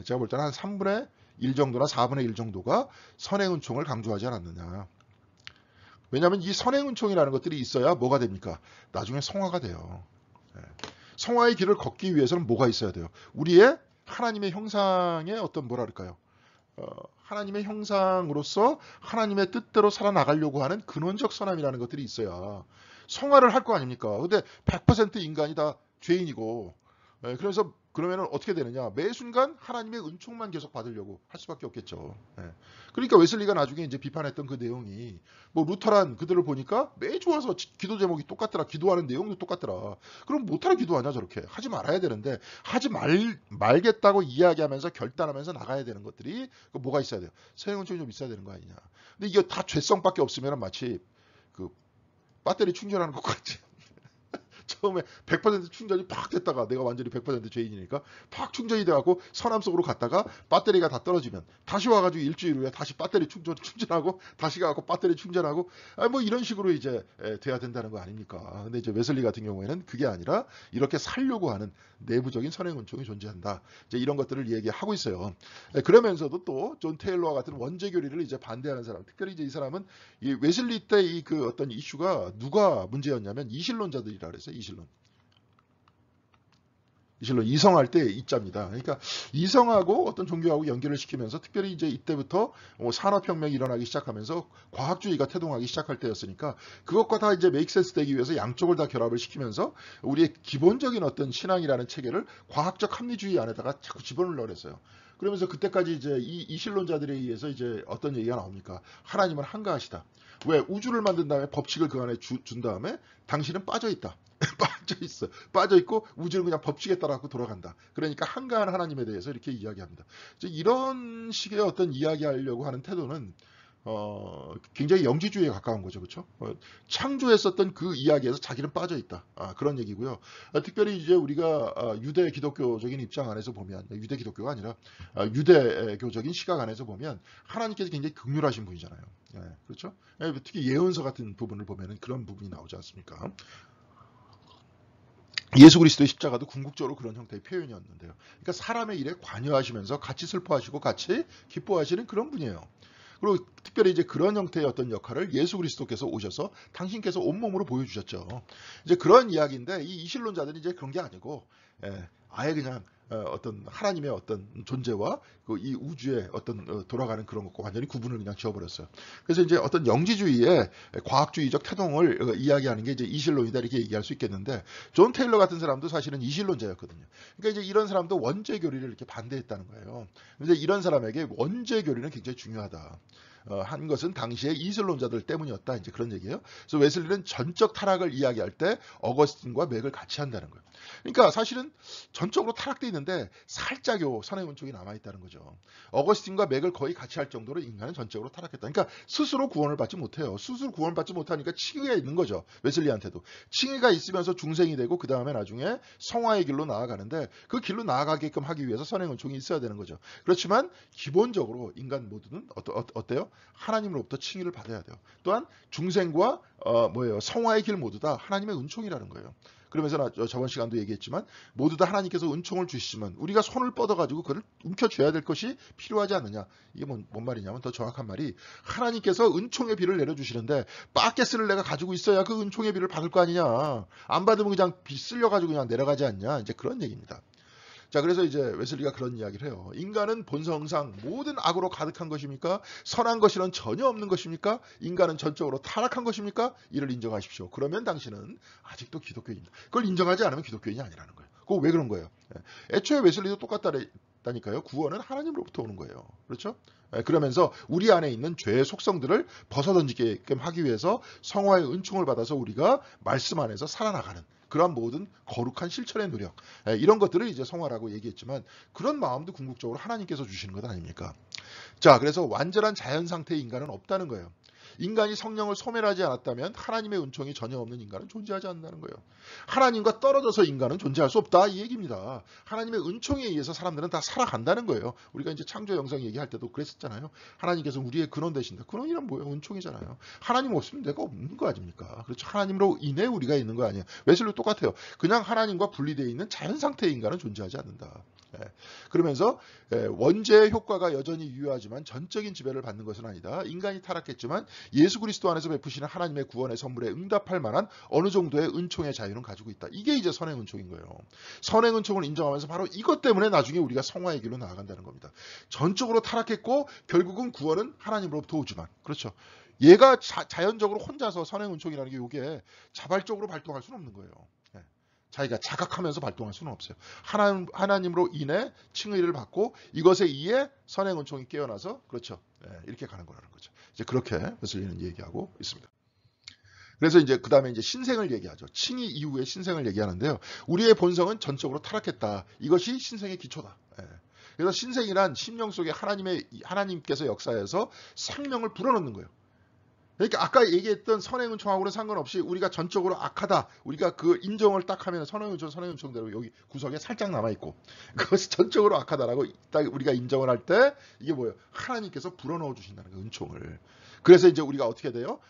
제가 볼 때는 한 3분의 1 정도나 4분의 1 정도가 선행 은총을 강조하지 않았느냐. 왜냐하면 이 선행 은총이라는 것들이 있어야 뭐가 됩니까? 나중에 성화가 돼요. 성화의 길을 걷기 위해서는 뭐가 있어야 돼요? 우리의 하나님의 형상의 어떤 뭐랄까요? 하나님의 형상으로서 하나님의 뜻대로 살아나가려고 하는 근원적 선함이라는 것들이 있어야 성화를 할 거 아닙니까? 근데 100% 인간이 다 죄인이고 그래서 그러면 어떻게 되느냐? 매 순간 하나님의 은총만 계속 받으려고 할 수밖에 없겠죠. 그러니까 웨슬리가 나중에 이제 비판했던 그 내용이 뭐 루터란 그들을 보니까 매주 와서 기도 제목이 똑같더라. 기도하는 내용도 똑같더라. 그럼 못하러 기도하냐 저렇게. 하지 말아야 되는데 하지 말겠다고 이야기하면서 결단하면서 나가야 되는 것들이 뭐가 있어야 돼요? 선행 은총이 좀 있어야 되는 거 아니냐. 근데 이게 다 죄성밖에 없으면 마치 그 배터리 충전하는 것 같지. 처음에 100% 충전이 팍 됐다가 내가 완전히 100% 죄인이니까 팍 충전이 돼갖고 서남 속으로 갔다가 배터리가 다 떨어지면 다시 와가지고 일주일 후에 다시 배터리 충전하고 다시 가갖고 배터리 충전하고 뭐 이런 식으로 이제 돼야 된다는 거 아닙니까? 근데 이제 웨슬리 같은 경우에는 그게 아니라 이렇게 살려고 하는 내부적인 선행 은총이 존재한다. 이제 이런 것들을 얘기하고 있어요. 그러면서도 또 존 테일러와 같은 원죄 교리를 이제 반대하는 사람, 특별히 이제 이 사람은 이 웨슬리 때 이 그 어떤 이슈가 누가 문제였냐면 이신론자들이라 그랬어요. 이신론 이성할 때 이자입니다. 그러니까 이성하고 어떤 종교하고 연결을 시키면서 특별히 이제 이때부터 산업혁명이 일어나기 시작하면서 과학주의가 태동하기 시작할 때였으니까 그것과 다 이제 메이크 센스 되기 위해서 양쪽을 다 결합을 시키면서 우리의 기본적인 어떤 신앙이라는 체계를 과학적 합리주의 안에다가 자꾸 집어넣으려고 했어요. 그러면서 그때까지 이제 이 신론자들에 의해서 이제 어떤 얘기가 나옵니까? 하나님은 한가하시다. 왜? 우주를 만든 다음에 법칙을 그 안에 준 다음에 당신은 빠져 있다. 빠져 있어. 빠져 있고 우주는 그냥 법칙에 따라 돌아간다. 그러니까 한가한 하나님에 대해서 이렇게 이야기합니다. 이런 식의 어떤 이야기하려고 하는 태도는 굉장히 영지주의에 가까운 거죠. 그렇죠? 창조했었던 그 이야기에서 자기는 빠져 있다. 그런 얘기고요. 특별히 이제 우리가 유대 기독교적인 입장 안에서 보면 유대 기독교가 아니라 유대교적인 시각 안에서 보면 하나님께서 굉장히 긍휼하신 분이잖아요. 그렇죠? 특히 예언서 같은 부분을 보면은 그런 부분이 나오지 않습니까? 예수 그리스도의 십자가도 궁극적으로 그런 형태의 표현이었는데요. 그러니까 사람의 일에 관여하시면서 같이 슬퍼하시고 같이 기뻐하시는 그런 분이에요. 그리고 특별히 이제 그런 형태의 어떤 역할을 예수 그리스도께서 오셔서 당신께서 온몸으로 보여주셨죠. 이제 그런 이야기인데 이 이신론자들은 이제 그런 게 아니고 아예 그냥 어떤 하나님의 어떤 존재와 이 우주의 어떤 돌아가는 그런 것과 완전히 구분을 그냥 지어버렸어요. 그래서 이제 어떤 영지주의의 과학주의적 태동을 이야기하는 게 이제 이신론이다 이렇게 얘기할 수 있겠는데 존 테일러 같은 사람도 사실은 이신론자였거든요. 그러니까 이제 이런 사람도 원죄 교리를 이렇게 반대했다는 거예요. 그래서 이런 사람에게 원죄 교리는 굉장히 중요하다. 한 것은 당시의 이슬론자들 때문이었다. 이제 그런 얘기예요. 그래서 웨슬리는 전적 타락을 이야기할 때 어거스틴과 맥을 같이 한다는 거예요. 그러니까 사실은 전적으로 타락돼 있는데 살짝요 선행 은총이 남아 있다는 거죠. 어거스틴과 맥을 거의 같이 할 정도로 인간은 전적으로 타락했다. 그러니까 스스로 구원을 받지 못해요. 스스로 구원을 받지 못하니까 칭의가 있는 거죠. 웨슬리한테도 칭의가 있으면서 중생이 되고 그 다음에 나중에 성화의 길로 나아가는데 그 길로 나아가게끔 하기 위해서 선행 은총이 있어야 되는 거죠. 그렇지만 기본적으로 인간 모두는 어때요? 하나님으로부터 칭의를 받아야 돼요. 또한 중생과 성화의 길 모두 다 하나님의 은총이라는 거예요. 그러면서 저번 시간도 얘기했지만 모두 다 하나님께서 은총을 주시지만 우리가 손을 뻗어가지고 그를 움켜줘야 될 것이 필요하지 않느냐. 이게 뭔 말이냐면 더 정확한 말이 하나님께서 은총의 비를 내려주시는데 바켓을 내가 가지고 있어야 그 은총의 비를 받을 거 아니냐. 안 받으면 그냥 비 쓸려가지고 그냥 내려가지 않냐. 이제 그런 얘기입니다. 자, 그래서 이제 웨슬리가 그런 이야기를 해요. 인간은 본성상 모든 악으로 가득한 것입니까? 선한 것이란 전혀 없는 것입니까? 인간은 전적으로 타락한 것입니까? 이를 인정하십시오. 그러면 당신은 아직도 기독교인입니다. 그걸 인정하지 않으면 기독교인이 아니라는 거예요. 그거 왜 그런 거예요? 애초에 웨슬리도 똑같다니까요. 구원은 하나님으로부터 오는 거예요. 그렇죠? 그러면서 우리 안에 있는 죄의 속성들을 벗어던지게끔 하기 위해서 성화의 은총을 받아서 우리가 말씀 안에서 살아나가는 그러한 모든 거룩한 실천의 노력 이런 것들을 이제 성화라고 얘기했지만 그런 마음도 궁극적으로 하나님께서 주시는 것 아닙니까? 자, 그래서 완전한 자연 상태의 인간은 없다는 거예요. 인간이 성령을 소멸하지 않았다면 하나님의 은총이 전혀 없는 인간은 존재하지 않는다는 거예요. 하나님과 떨어져서 인간은 존재할 수 없다 이 얘기입니다. 하나님의 은총에 의해서 사람들은 다 살아간다는 거예요. 우리가 이제 창조 영상 얘기할 때도 그랬었잖아요. 하나님께서 우리의 근원 되신다. 근원이란 뭐예요? 은총이잖아요. 하나님 없으면 내가 없는 거 아닙니까? 그렇죠. 하나님으로 인해 우리가 있는 거 아니에요. 웨슬리 똑같아요. 그냥 하나님과 분리되어 있는 자연 상태의 인간은 존재하지 않는다. 그러면서 원죄의 효과가 여전히 유효하지만 전적인 지배를 받는 것은 아니다. 인간이 타락했지만 예수 그리스도 안에서 베푸시는 하나님의 구원의 선물에 응답할 만한 어느 정도의 은총의 자유는 가지고 있다. 이게 이제 선행 은총인 거예요. 선행 은총을 인정하면서 바로 이것 때문에 나중에 우리가 성화의 길로 나아간다는 겁니다. 전적으로 타락했고 결국은 구원은 하나님으로부터 오지만 그렇죠. 얘가 자연적으로 혼자서 선행 은총이라는 게 이게 자발적으로 발동할 수는 없는 거예요. 자기가 자각하면서 발동할 수는 없어요. 하나님으로 인해 칭의를 받고 이것에 의해 선행 은총이 깨어나서 그렇죠. 이렇게 가는 거라는 거죠. 이제 그렇게 웨슬리는 얘기하고 있습니다. 그래서 이제 그 다음에 이제 신생을 얘기하죠. 칭의 이후에 신생을 얘기하는데요. 우리의 본성은 전적으로 타락했다. 이것이 신생의 기초다. 그래서 신생이란 심령 속에 하나님께서 역사해서 생명을 불어넣는 거예요. 그러니까 아까 얘기했던 선행은총하고는 상관없이 우리가 전적으로 악하다. 우리가 그 인정을 딱 하면 선행은총대로 여기 구석에 살짝 남아있고 그것이 전적으로 악하다라고 딱 우리가 인정을 할 때 이게 뭐예요? 하나님께서 불어넣어 주신다는 거예요. 은총을. 그래서 이제 우리가 어떻게 돼요?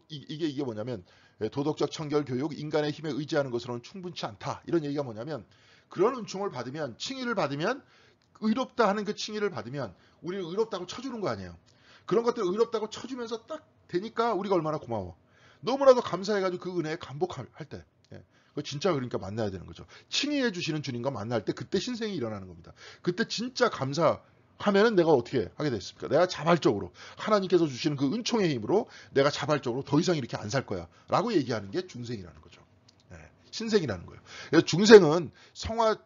이게 뭐냐면 도덕적 청결 교육, 인간의 힘에 의지하는 것으로는 충분치 않다. 이런 얘기가 뭐냐면 그런 은총을 받으면 칭의를 받으면 의롭다 하는 그 칭의를 받으면 우리를 의롭다고 쳐주는 거 아니에요. 그런 것들을 의롭다고 쳐주면서 딱 되니까 우리가 얼마나 고마워. 너무나도 감사해가지고 그 은혜에 감복할 때. 그거 진짜 그러니까 만나야 되는 거죠. 칭의해 주시는 주님과 만날 때 그때 신생이 일어나는 겁니다. 그때 진짜 감사하면은 내가 어떻게 하게 됐습니까? 내가 자발적으로 하나님께서 주시는 그 은총의 힘으로 내가 자발적으로 더 이상 이렇게 안 살 거야. 라고 얘기하는 게 중생이라는 거죠. 신생이라는 거예요. 그래서 중생은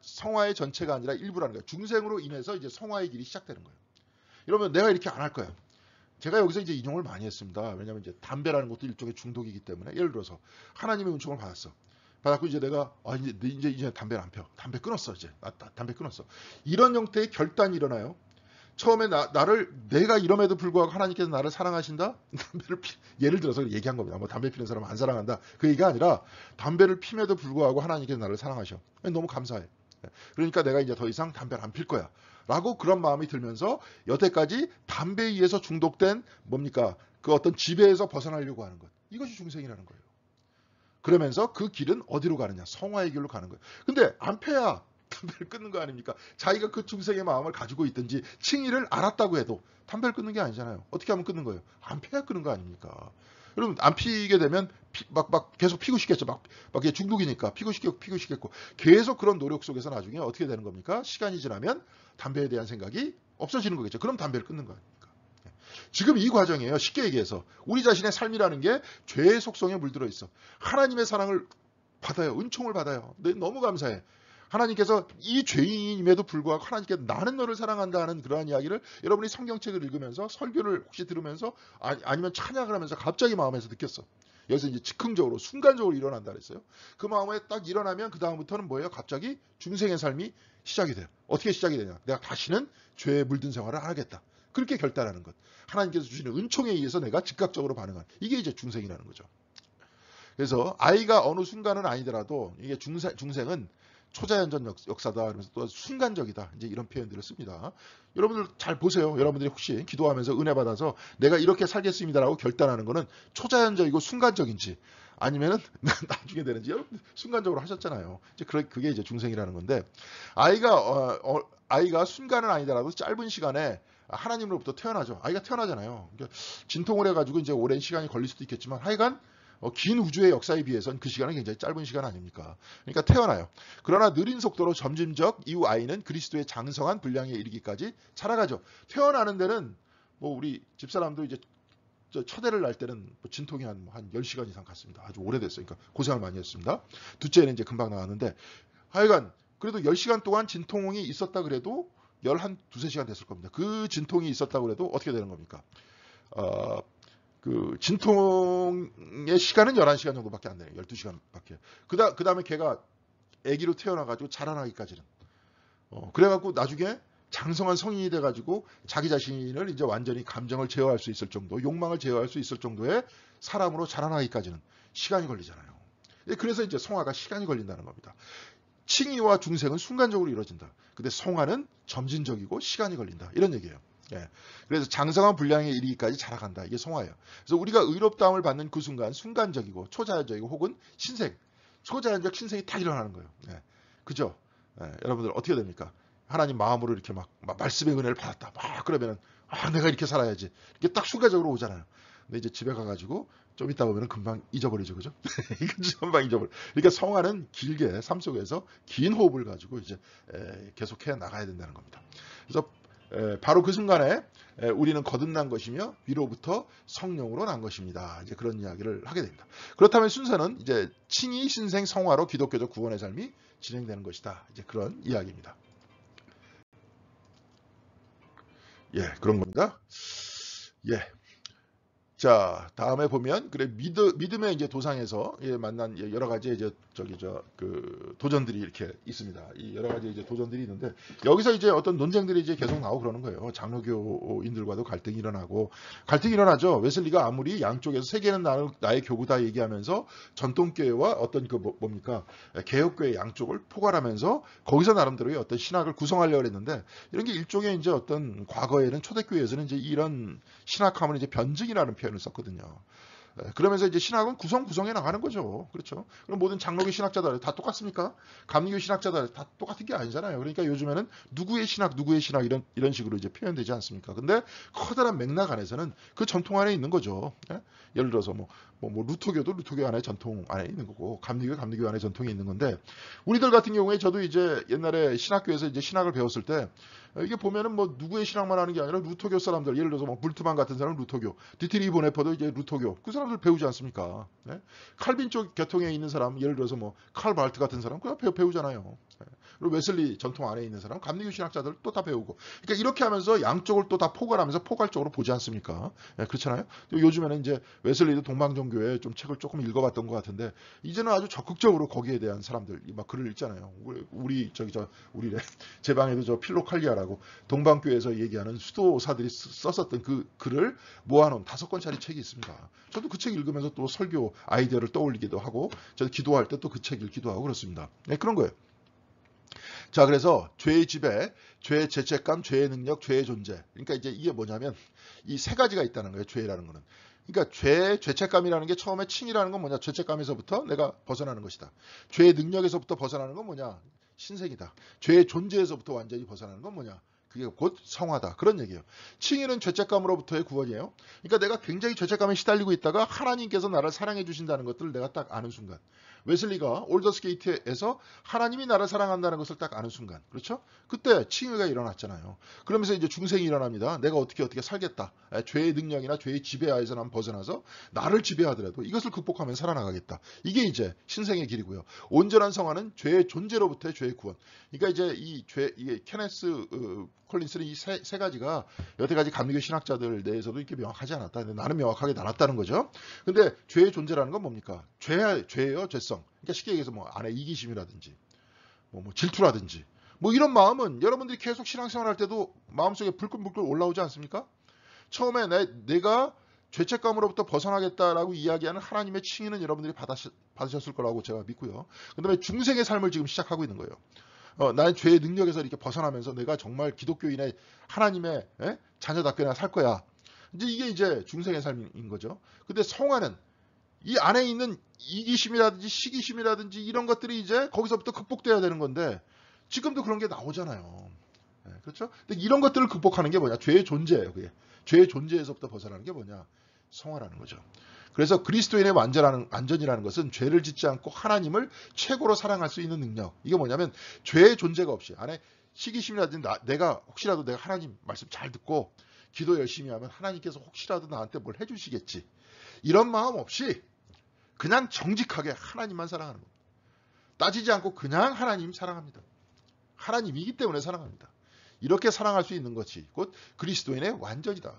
성화의 전체가 아니라 일부라는 거예요. 중생으로 인해서 이제 성화의 길이 시작되는 거예요. 이러면 내가 이렇게 안 할 거야. 제가 여기서 이제 인용을 많이 했습니다. 왜냐하면 이제 담배라는 것도 일종의 중독이기 때문에 예를 들어서 하나님의 은총을 받았어. 받았고 이제 내가 이제 담배를 안 펴. 담배 끊었어 이제. 담배 끊었어. 이런 형태의 결단이 일어나요. 처음에 내가 이럼에도 불구하고 하나님께서 나를 사랑하신다? 예를 들어서 얘기한 겁니다. 뭐 담배 피는 사람은 안 사랑한다. 그 얘기가 아니라 담배를 피면도 불구하고 하나님께서 나를 사랑하셔. 너무 감사해. 그러니까 내가 이제 더 이상 담배를 안 필 거야. 라고 그런 마음이 들면서 여태까지 담배에 의해서 중독된 뭡니까? 그 어떤 지배에서 벗어나려고 하는 것. 이것이 중생이라는 거예요. 그러면서 그 길은 어디로 가느냐? 성화의 길로 가는 거예요. 근데 안 펴야 담배를 끊는 거 아닙니까? 자기가 그 중생의 마음을 가지고 있든지 칭의를 알았다고 해도 담배를 끊는 게 아니잖아요. 어떻게 하면 끊는 거예요? 안 펴야 끊는 거 아닙니까? 여러분 안 피게 되면 막 계속 피고 싶겠죠. 막 중독이니까 피고 싶겠고 계속 그런 노력 속에서 나중에 어떻게 되는 겁니까? 시간이 지나면 담배에 대한 생각이 없어지는 거겠죠. 그럼 담배를 끊는 거 아닙니까? 지금 이 과정이에요. 쉽게 얘기해서 우리 자신의 삶이라는 게 죄의 속성에 물들어 있어. 하나님의 사랑을 받아요. 은총을 받아요. 너무 감사해. 하나님께서 이 죄인임에도 불구하고 하나님께서 나는 너를 사랑한다 하는 그러한 이야기를 여러분이 성경책을 읽으면서 설교를 혹시 들으면서 아니면 찬양을 하면서 갑자기 마음에서 느꼈어. 여기서 이제 즉흥적으로 순간적으로 일어난다 그랬어요. 그 마음에 딱 일어나면 그 다음부터는 뭐예요? 갑자기 중생의 삶이 시작이 돼요. 어떻게 시작이 되냐? 내가 다시는 죄에 물든 생활을 안 하겠다. 그렇게 결단하는 것. 하나님께서 주시는 은총에 의해서 내가 즉각적으로 반응한. 이게 이제 중생이라는 거죠. 그래서 아이가 어느 순간은 아니더라도 이게 중생은 초자연전 역사다. 그러면서 또 순간적이다. 이제 이런 표현들을 씁니다. 여러분들 잘 보세요. 여러분들이 혹시 기도하면서 은혜 받아서 내가 이렇게 살겠습니다라고 결단하는 거는 초자연적이고 순간적인지 아니면은 나중에 되는지 여러분 순간적으로 하셨잖아요. 이제 그게 이제 중생이라는 건데 아이가 순간은 아니더라도 짧은 시간에 하나님으로부터 태어나죠. 아이가 태어나잖아요. 그러니까 진통을 해가지고 이제 오랜 시간이 걸릴 수도 있겠지만 하여간 긴 우주의 역사에 비해서는 그 시간은 굉장히 짧은 시간 아닙니까? 그러니까 태어나요. 그러나 느린 속도로 점진적 이후 아이는 그리스도의 장성한 분량에 이르기까지 자라가죠. 태어나는 데는 뭐 우리 집사람도 이제 첫애를 낳을 때는 진통이 한 10시간 이상 갔습니다. 아주 오래됐어요. 그러니까 고생을 많이 했습니다. 둘째는 이제 금방 나왔는데 하여간 그래도 10시간 동안 진통이 있었다 그래도 두세 시간 됐을 겁니다. 그 진통이 있었다 그래도 어떻게 되는 겁니까? 그 진통의 시간은 11시간 정도밖에 안 돼요. 12시간밖에. 그 다음에 걔가 아기로 태어나가지고 자라나기까지는. 그래갖고 나중에 장성한 성인이 돼가지고 자기 자신을 이제 완전히 감정을 제어할 수 있을 정도, 욕망을 제어할 수 있을 정도의 사람으로 자라나기까지는 시간이 걸리잖아요. 그래서 이제 성화가 시간이 걸린다는 겁니다. 칭의와 중생은 순간적으로 이루어진다. 근데 성화는 점진적이고 시간이 걸린다. 이런 얘기예요. 그래서 장성한 분량에 이르기까지 자라간다. 이게 성화예요. 그래서 우리가 의롭다함을 받는 그 순간 순간적이고 초자연적이고 혹은 신생, 초자연적 신생이 딱 일어나는 거예요. 그죠? 여러분들 어떻게 됩니까? 하나님 마음으로 이렇게 막 말씀의 은혜를 받았다. 막 그러면은 내가 이렇게 살아야지. 이게 딱 순간적으로 오잖아요. 근데 이제 집에 가가지고 좀 있다 보면은 금방 잊어버리죠, 그죠? 금방 잊어버려. 그러니까 성화는 길게 삶 속에서 긴 호흡을 가지고 이제 계속해 나가야 된다는 겁니다. 그래서 바로 그 순간에 우리는 거듭난 것이며 위로부터 성령으로 난 것입니다. 이제 그런 이야기를 하게 됩니다. 그렇다면 순서는 이제 칭의, 신생, 성화로 기독교적 구원의 삶이 진행되는 것이다. 이제 그런 이야기입니다. 그런 겁니다. 자, 다음에 보면 그래 믿음의 이제 도상에서 만난 여러 가지 이제 그 도전들이 이렇게 있습니다. 이 여러 가지 이제 도전들이 있는데 여기서 이제 어떤 논쟁들이 이제 계속 나오고 그러는 거예요. 장로교인들과도 갈등이 일어나죠. 웨슬리가 아무리 양쪽에서 세계는 나의 교구다 얘기하면서 전통교회와 어떤 그 뭡니까 개혁교회 양쪽을 포괄하면서 거기서 나름대로의 어떤 신학을 구성하려고 했는데 이런 게 일종의 이제 어떤 과거에는 초대교회에서는 이제 이런 신학하면 이제 변증이라는 표현을 썼거든요. 그러면서 이제 신학은 구성해 나가는 거죠. 그렇죠. 그럼 모든 장로교 신학자들 다 똑같습니까? 감리교 신학자들 다 똑같은 게 아니잖아요. 그러니까 요즘에는 누구의 신학 이런 식으로 이제 표현되지 않습니까? 근데 커다란 맥락 안에서는 그 전통 안에 있는 거죠. 예? 예를 들어서 루터교도 루터교 안에 전통 안에 있는 거고 감리교 안에 전통이 있는 건데 우리들 같은 경우에 저도 이제 옛날에 신학교에서 이제 신학을 배웠을 때 이게 보면은 누구의 신학만 하는 게 아니라 루터교 사람들 예를 들어서 불트만 같은 사람은 루터교, 디트리 보네퍼도 이제 루터교 그 사람들 배우지 않습니까? 네? 칼빈 쪽 계통에 있는 사람 예를 들어서 칼 발트 같은 사람 그냥 배우잖아요. 네. 그리고 웨슬리 전통 안에 있는 사람 감리교 신학자들 또 다 배우고 그러니까 이렇게 하면서 양쪽을 또 다 포괄하면서 포괄적으로 보지 않습니까? 네, 그렇잖아요. 요즘에는 이제 웨슬리도 동방정교회 좀 책을 조금 읽어봤던 것 같은데 이제는 아주 적극적으로 거기에 대한 사람들 막 글을 읽잖아요. 우리 제 방에도 저 필로칼리아라고 동방교회에서 얘기하는 수도사들이 썼었던 그 글을 모아놓은 5권짜리 책이 있습니다. 저도 그 책 읽으면서 또 설교 아이디어를 떠올리기도 하고 저도 기도할 때 또 그 책 읽기도 하고 그렇습니다. 네, 그런 거예요. 자, 그래서 죄의 지배, 죄의 죄책감, 죄의 능력, 죄의 존재. 그러니까 이제 이게 뭐냐면 이 세 가지가 있다는 거예요. 죄라는 거는. 그러니까 죄책감이라는 게 처음에 칭이라는 건 뭐냐? 죄책감에서부터 내가 벗어나는 것이다. 죄의 능력에서부터 벗어나는 건 뭐냐? 신생이다. 죄의 존재에서부터 완전히 벗어나는 건 뭐냐? 그게 곧 성화다. 그런 얘기예요. 칭의는 죄책감으로부터의 구원이에요. 그러니까 내가 굉장히 죄책감에 시달리고 있다가 하나님께서 나를 사랑해 주신다는 것들을 내가 딱 아는 순간. 웨슬리가 올더스 게이트에서 하나님이 나를 사랑한다는 것을 딱 아는 순간. 그렇죠? 그때 칭의가 일어났잖아요. 그러면서 이제 중생이 일어납니다. 내가 어떻게 살겠다. 죄의 능력이나 죄의 지배하에서 난 벗어나서 나를 지배하더라도 이것을 극복하면 살아나가겠다. 이게 이제 신생의 길이고요. 온전한 성화는 죄의 존재로부터의 죄의 구원. 그러니까 이제 이게 케네스 콜린스는 이 세 가지가 여태까지 감리교 신학자들 내에서도 이렇게 명확하지 않았다. 근데 나는 명확하게 나눴다는 거죠. 근데 죄의 존재라는 건 뭡니까? 죄예요, 죄성. 그러니까 쉽게 얘기해서 안에 이기심이라든지, 질투라든지, 이런 마음은 여러분들이 계속 신앙생활 할 때도 마음속에 불끈불끈 올라오지 않습니까? 처음에 내가 죄책감으로부터 벗어나겠다라고 이야기하는 하나님의 칭의는 여러분들이 받으셨을 거라고 제가 믿고요. 그 다음에 중생의 삶을 지금 시작하고 있는 거예요. 나의 죄의 능력에서 이렇게 벗어나면서 내가 정말 기독교인의 하나님의 자녀답게 살 거야. 이게 이제 중생의 삶인 거죠. 근데 성화는 이 안에 있는 이기심이라든지 시기심이라든지 이런 것들이 이제 거기서부터 극복돼야 되는 건데 지금도 그런 게 나오잖아요. 그렇죠? 근데 이런 것들을 극복하는 게 뭐냐? 죄의 존재예요. 그게. 죄의 존재에서부터 벗어나는 게 뭐냐? 성화라는 거죠. 그래서 그리스도인의 완전이라는 것은 죄를 짓지 않고 하나님을 최고로 사랑할 수 있는 능력. 이게 뭐냐면 죄의 존재가 없이 안에 시기심이라든지 내가 혹시라도 내가 하나님 말씀 잘 듣고 기도 열심히 하면 하나님께서 혹시라도 나한테 뭘 해주시겠지. 이런 마음 없이 그냥 정직하게 하나님만 사랑하는 겁니다. 따지지 않고 그냥 하나님 사랑합니다. 하나님이기 때문에 사랑합니다. 이렇게 사랑할 수 있는 것이 곧 그리스도인의 완전이다.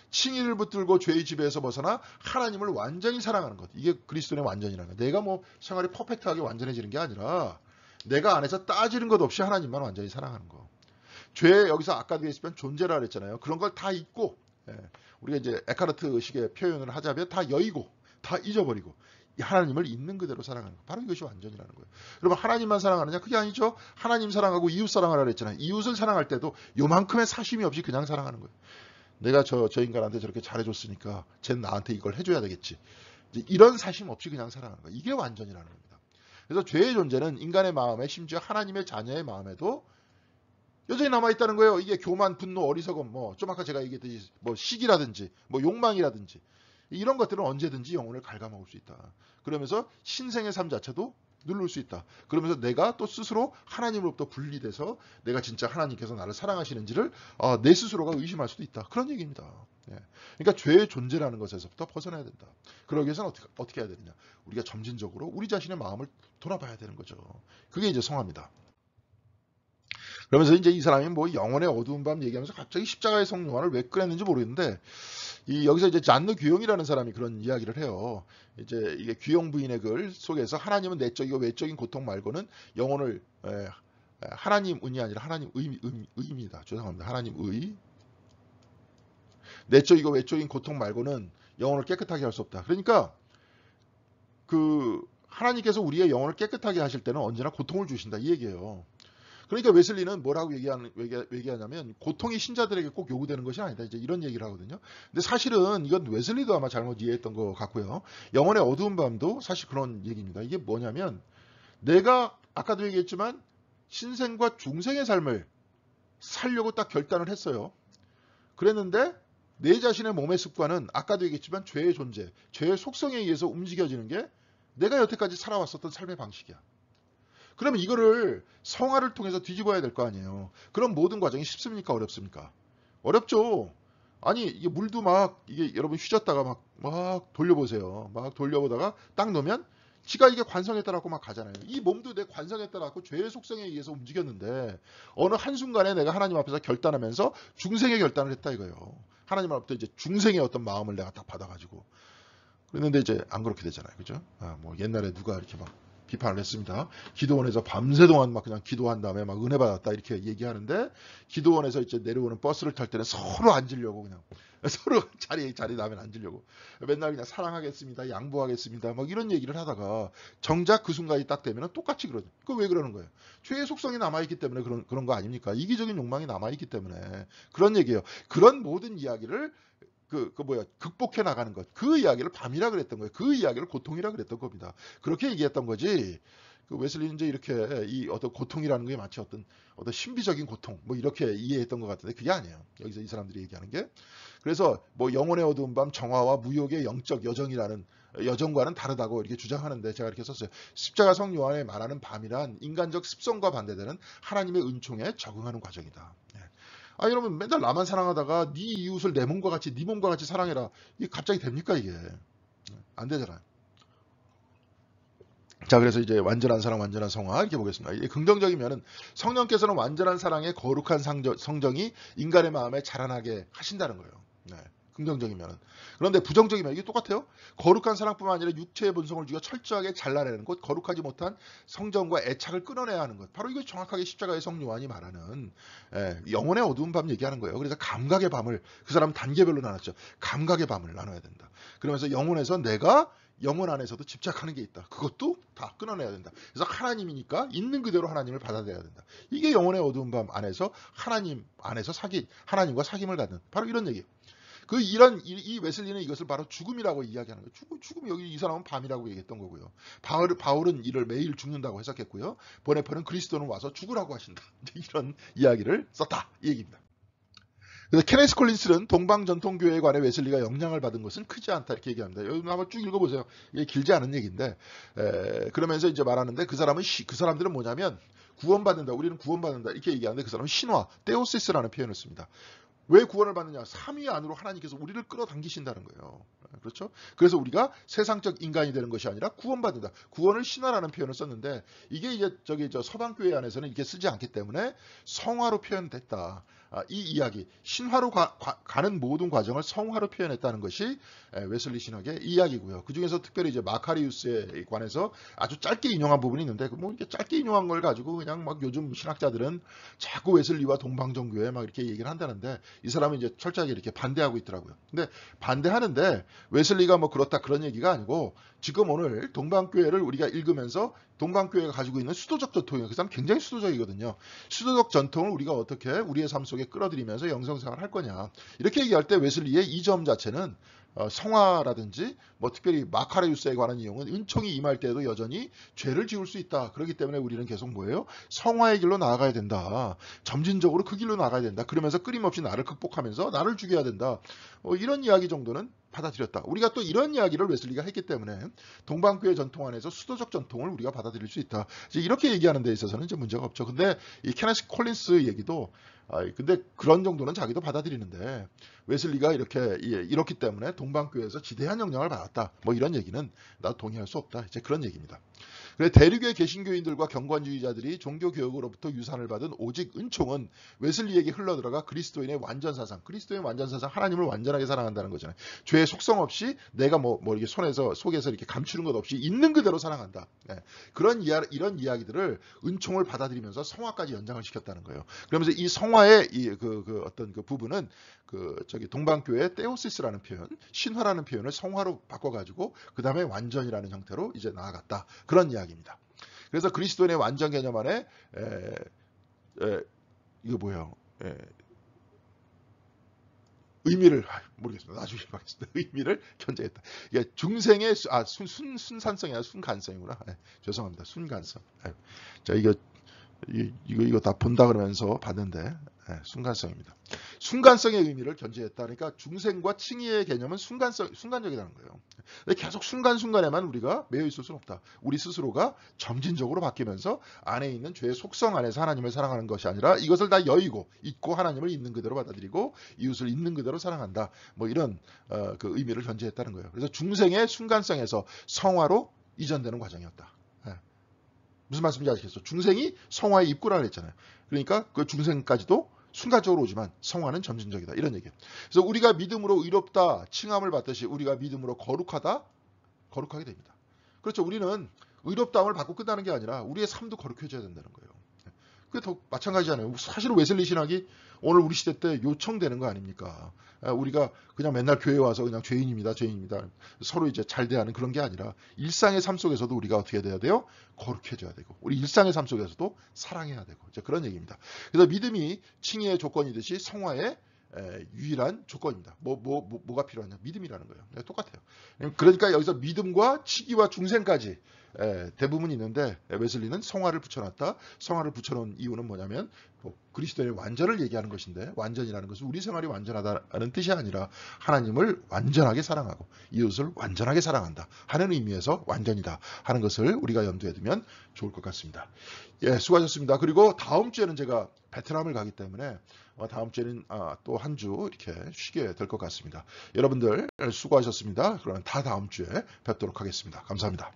칭의를 붙들고 죄의 지배에서 벗어나 하나님을 완전히 사랑하는 것. 이게 그리스도인의 완전이라는 거예요. 내가 생활이 퍼펙트하게 완전해지는 게 아니라 내가 안에서 따지는 것 없이 하나님만 완전히 사랑하는 거. 죄 여기서 아까도 했으면 존재라 그랬잖아요. 그런 걸 다 잊고 우리가 이제 에카르트식의 표현을 하자면 다 여의고 다 잊어버리고 하나님을 있는 그대로 사랑하는 거. 바로 이것이 완전이라는 거예요. 여러분 하나님만 사랑하느냐? 그게 아니죠. 하나님 사랑하고 이웃 사랑하라 그랬잖아요. 이웃을 사랑할 때도 요만큼의 사심이 없이 그냥 사랑하는 거예요. 내가 저 인간한테 저렇게 잘해줬으니까 쟤는 나한테 이걸 해줘야 되겠지. 이런 사심 없이 그냥 사랑하는 거예요. 이게 완전이라는 겁니다. 그래서 죄의 존재는 인간의 마음에 심지어 하나님의 자녀의 마음에도 여전히 남아있다는 거예요. 이게 교만, 분노, 어리석음, 좀 아까 제가 얘기했듯이 시기라든지 욕망이라든지 이런 것들은 언제든지 영혼을 갉아먹을 수 있다. 그러면서 신생의 삶 자체도 누를 수 있다. 그러면서 내가 또 스스로 하나님으로부터 분리돼서 내가 진짜 하나님께서 나를 사랑하시는지를 내 스스로가 의심할 수도 있다. 그런 얘기입니다. 그러니까 죄의 존재라는 것에서부터 벗어나야 된다. 그러기 위해서는 어떻게 해야 되느냐. 우리가 점진적으로 우리 자신의 마음을 돌아봐야 되는 거죠. 그게 이제 성화입니다. 그러면서 이제 이 사람이 뭐 영혼의 어두운 밤 얘기하면서 갑자기 십자가의 성령화를 왜 꺼냈는지 모르겠는데 여기서 이제 잔느 규용이라는 사람이 그런 이야기를 해요. 이제 이게 규용 부인의 글 속에서 하나님은 내적이고 외적인 고통 말고는 영혼을 하나님 은이 아니라 하나님 의입니다. 죄송합니다. 하나님 의 내적이고 외적인 고통 말고는 영혼을 깨끗하게 할 수 없다. 그러니까 그 하나님께서 우리의 영혼을 깨끗하게 하실 때는 언제나 고통을 주신다 이 얘기예요. 그러니까 웨슬리는 뭐라고 얘기하냐면 고통이 신자들에게 꼭 요구되는 것이 아니다. 이제 이런 얘기를 하거든요. 근데 사실은 이건 웨슬리도 아마 잘못 이해했던 것 같고요. 영혼의 어두운 밤도 사실 그런 얘기입니다. 이게 뭐냐면 내가 아까도 얘기했지만 신생과 중생의 삶을 살려고 딱 결단을 했어요. 그랬는데 내 자신의 몸의 습관은 아까도 얘기했지만 죄의 존재, 죄의 속성에 의해서 움직여지는 게 내가 여태까지 살아왔었던 삶의 방식이야. 그러면 이거를 성화를 통해서 뒤집어야 될 거 아니에요. 그럼 모든 과정이 쉽습니까? 어렵습니까? 어렵죠. 아니 이게 물도 막 이게 여러분 휘졌다가 막 돌려보세요. 막 돌려보다가 딱 놓으면 지가 이게 관성에 따라서 막 가잖아요. 이 몸도 내 관성에 따라서 죄의 속성에 의해서 움직였는데 어느 한순간에 내가 하나님 앞에서 결단하면서 중생의 결단을 했다 이거예요. 하나님 앞부터 이제 중생의 어떤 마음을 내가 딱 받아가지고 그랬는데 이제 안 그렇게 되잖아요. 그죠? 뭐 옛날에 누가 이렇게 막 비판을 했습니다. 기도원에서 밤새동안 막 그냥 기도한 다음에 막 은혜 받았다 이렇게 얘기하는데 기도원에서 이제 내려오는 버스를 탈 때는 서로 앉으려고 그냥 서로 자리 나면 앉으려고 맨날 그냥 사랑하겠습니다, 양보하겠습니다, 막 이런 얘기를 하다가 정작 그 순간이 딱 되면 똑같이 그러죠. 그 왜 그러는 거예요? 죄의 속성이 남아있기 때문에 그런 거 아닙니까? 이기적인 욕망이 남아있기 때문에 그런 얘기예요. 그런 모든 이야기를 극복해 나가는 것. 그 이야기를 밤이라 그랬던 거예요. 그 이야기를 고통이라 그랬던 겁니다. 그렇게 얘기했던 거지. 그 웨슬리는 이제 이렇게 이 어떤 고통이라는 게 마치 어떤 신비적인 고통 뭐 이렇게 이해했던 것 같은데 그게 아니에요. 여기서 이 사람들이 얘기하는 게. 그래서 뭐 영혼의 어두운 밤 정화와 무욕의 영적 여정이라는 여정과는 다르다고 이렇게 주장하는데 제가 이렇게 썼어요. 십자가 성 요한에 말하는 밤이란 인간적 습성과 반대되는 하나님의 은총에 적응하는 과정이다. 여러분 맨날 나만 사랑하다가 네 이웃을 내 몸과 같이 네 몸과 같이 사랑해라. 이게 갑자기 됩니까 이게? 안 되잖아요. 자 그래서 이제 완전한 사랑 완전한 성화 이렇게 보겠습니다. 이게 긍정적인 면은 성령께서는 완전한 사랑의 거룩한 성정이 인간의 마음에 자라나게 하신다는 거예요. 네. 긍정적인 면은. 그런데 부정적인 면 이게 똑같아요. 거룩한 사랑뿐만 아니라 육체의 본성을 죽여 철저하게 잘라내는 것, 거룩하지 못한 성정과 애착을 끊어내야 하는 것. 바로 이거 정확하게 십자가의 성 요한이 말하는 영혼의 어두운 밤 얘기하는 거예요. 그래서 감각의 밤을 그 사람은 단계별로 나눴죠. 감각의 밤을 나눠야 된다. 그러면서 영혼에서 내가 영혼 안에서도 집착하는 게 있다. 그것도 다 끊어내야 된다. 그래서 하나님이니까 있는 그대로 하나님을 받아들여야 된다. 이게 영혼의 어두운 밤 안에서 하나님 안에서 하나님과 사귐을 갖는 바로 이런 얘기예요. 이 웨슬리는 이것을 바로 죽음이라고 이야기하는 거예요. 죽음 여기 이 사람은 밤이라고 얘기했던 거고요. 바울은 이를 매일 죽는다고 해석했고요. 보네퍼는 그리스도는 와서 죽으라고 하신다. 이런 이야기를 썼다. 이 얘기입니다. 그래서 케네스 콜린스는 동방전통교회에 관해 웨슬리가 영향을 받은 것은 크지 않다 이렇게 얘기합니다. 여기 한번 쭉 읽어보세요. 이게 길지 않은 얘기인데 그러면서 이제 말하는데 그 사람들은 뭐냐면 구원받는다. 우리는 구원받는다. 이렇게 얘기하는데 그 사람은 신화, 테오시스라는 표현을 씁니다. 왜 구원을 받느냐? 삼위 안으로 하나님께서 우리를 끌어당기신다는 거예요. 그렇죠? 그래서 우리가 세상적 인간이 되는 것이 아니라 구원받는다. 구원을 신화라는 표현을 썼는데 이게 이제 서방교회 안에서는 이렇게 쓰지 않기 때문에 성화로 표현됐다. 이 이야기, 신화로 가는 모든 과정을 성화로 표현했다는 것이 웨슬리 신학의 이야기고요. 그 중에서 특별히 이제 마카리우스에 관해서 아주 짧게 인용한 부분이 있는데 뭐 이렇게 짧게 인용한 걸 가지고 그냥 막 요즘 신학자들은 자꾸 웨슬리와 동방정교회 막 이렇게 얘기를 한다는데 이 사람은 이제 철저하게 이렇게 반대하고 있더라고요. 근데 반대하는데 웨슬리가 뭐 그렇다 그런 얘기가 아니고 지금 오늘 동방교회를 우리가 읽으면서 동방교회가 가지고 있는 수도적 전통이에요. 그 사람 굉장히 수도적이거든요. 수도적 전통을 우리가 어떻게 우리의 삶 속에 끌어들이면서 영성생활을 할 거냐. 이렇게 얘기할 때 웨슬리의 이 점 자체는 성화라든지 뭐 특별히 마카레우스에 관한 이용은 은총이 임할 때에도 여전히 죄를 지을 수 있다. 그렇기 때문에 우리는 계속 뭐예요? 성화의 길로 나아가야 된다. 점진적으로 그 길로 나아가야 된다. 그러면서 끊임없이 나를 극복하면서 나를 죽여야 된다. 이런 이야기 정도는 받아들였다. 우리가 또 이런 이야기를 웨슬리가 했기 때문에 동방교회 전통 안에서 수도적 전통을 우리가 받아들일 수 있다. 이제 이렇게 얘기하는 데 있어서는 이제 문제가 없죠. 근데 이 케네스 콜린스 얘기도 근데 그런 정도는 자기도 받아들이는데 웨슬리가 이렇기 때문에 동방교회에서 지대한 영향을 받았다. 뭐 이런 얘기는 나도 동의할 수 없다. 이제 그런 얘기입니다. 그래 대륙의 개신교인들과 경건주의자들이 종교개혁으로부터 유산을 받은 오직 은총은 웨슬리에게 흘러들어가 그리스도인의 완전 사상, 그리스도의 완전 사상, 하나님을 완전하게 사랑한다는 거잖아요. 죄의 속성 속에서 내가 뭐 이렇게 속에서 이렇게 감추는 것 없이 있는 그대로 사랑한다. 예. 이런 이야기들을 은총을 받아들이면서 성화까지 연장을 시켰다는 거예요. 그러면서 이 성화의 어떤 그 부분은 동방교회 테오시스라는 표현, 신화라는 표현을 성화로 바꿔가지고 그 다음에 완전이라는 형태로 이제 나아갔다. 그런 이야기입니다. 그래서 그리스도인의 완전 개념 안에 이거 뭐예요? 의미를 모르겠습니다. 나중에 하겠습니다. 의미를 견제했다. 이게 중생의 순산성이 아니라 순간성이구나. 죄송합니다. 순간성. 자 이거 다 본다 그러면서 봤는데 순간성입니다. 순간성의 의미를 견제했다. 그러니까 중생과 칭의의 개념은 순간적이라는 거예요. 계속 순간순간에만 우리가 매여 있을 수는 없다. 우리 스스로가 점진적으로 바뀌면서 안에 있는 죄의 속성 안에서 하나님을 사랑하는 것이 아니라 이것을 다 여의고 잊고 하나님을 있는 그대로 받아들이고 이웃을 있는 그대로 사랑한다. 뭐 이런 그 의미를 견제했다는 거예요. 그래서 중생의 순간성에서 성화로 이전되는 과정이었다. 무슨 말씀인지 아시겠어요? 중생이 성화의 입구라고 했잖아요. 그러니까 그 중생까지도 순간적으로 오지만 성화는 점진적이다. 이런 얘기예요. 그래서 우리가 믿음으로 의롭다 칭함을 받듯이 우리가 믿음으로 거룩하게 됩니다. 그렇죠. 우리는 의롭다함을 받고 끝나는 게 아니라 우리의 삶도 거룩해져야 된다는 거예요. 그게 더 마찬가지잖아요. 사실은 웨슬리 신학이 오늘 우리 시대 때 요청되는 거 아닙니까? 우리가 그냥 맨날 교회 와서 그냥 죄인입니다. 서로 이제 잘 대하는 그런 게 아니라 일상의 삶 속에서도 우리가 어떻게 돼야 돼요? 거룩해져야 되고 우리 일상의 삶 속에서도 사랑해야 되고 이제 그런 얘기입니다. 그래서 믿음이 칭의의 조건이듯이 성화의 유일한 조건입니다. 뭐가 필요하냐? 믿음이라는 거예요. 똑같아요. 그러니까 여기서 믿음과 치기와 중생까지 대부분 있는데 웨슬리는 성화를 붙여놨다. 성화를 붙여놓은 이유는 뭐냐면 그리스도의 완전을 얘기하는 것인데 완전이라는 것은 우리 생활이 완전하다는 뜻이 아니라 하나님을 완전하게 사랑하고 이웃을 완전하게 사랑한다 하는 의미에서 완전이다 하는 것을 우리가 염두에 두면 좋을 것 같습니다. 예, 수고하셨습니다. 그리고 다음 주에는 제가 베트남을 가기 때문에 다음 주에는 또 한 주 이렇게 쉬게 될 것 같습니다. 여러분들 수고하셨습니다. 그러면 다 다음 주에 뵙도록 하겠습니다. 감사합니다.